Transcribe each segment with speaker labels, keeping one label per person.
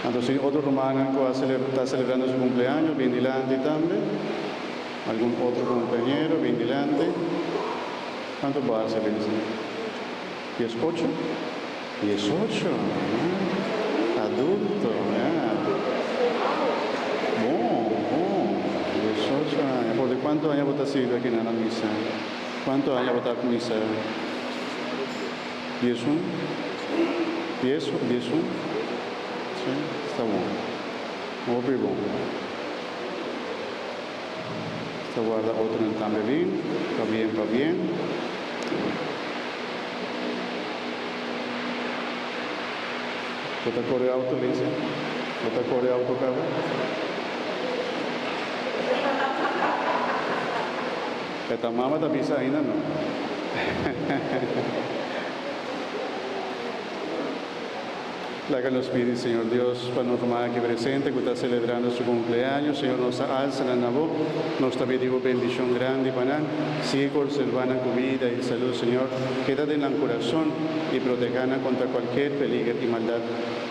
Speaker 1: Entonces, otro romano que está celebrando su cumpleaños, bien delante también. Algún otro compañero, bien delante. ¿Cuántos va a ser? 18. 18. Adulto. Bom. 18 años. ¿Por cuántos años vos estás aquí en la misa? ¿Cuántos años vos estás en misa? 11? 10? 11? Sí, está bom. Muy bom. Esta guarda otro también. Está bien. ¿Vos corre auto, Lince? ¿Vos corre auto, carro? Esta mamá está pisa ainda, ¿no? La que nos pide, Señor Dios, para nuestra mamá aquí presente, que está celebrando su cumpleaños. Señor, nos alza la nabo, nos también digo bendición grande para sigue conservando comida y salud, Señor. Quédate en el corazón y protegana contra cualquier peligro y maldad.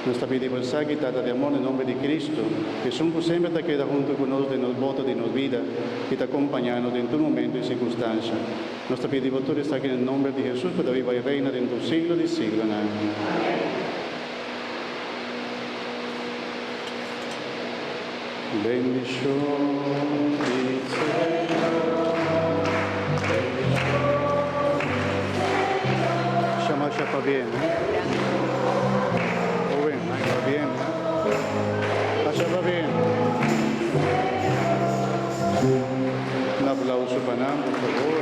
Speaker 1: Nos también digo el saque de amor en nombre de Cristo, que siempre te queda junto con nosotros, de nos votos, de nos vida, y te acompañando en tu momento y circunstancia. Nos también digo todo está aquí en el nombre de Jesús, que todavía va y reina dentro del siglo de siglo. Amén. Bendición del Señor. Chama para bien, Bueno, va bien, Chama bien. Un aplauso para Nan, por favor.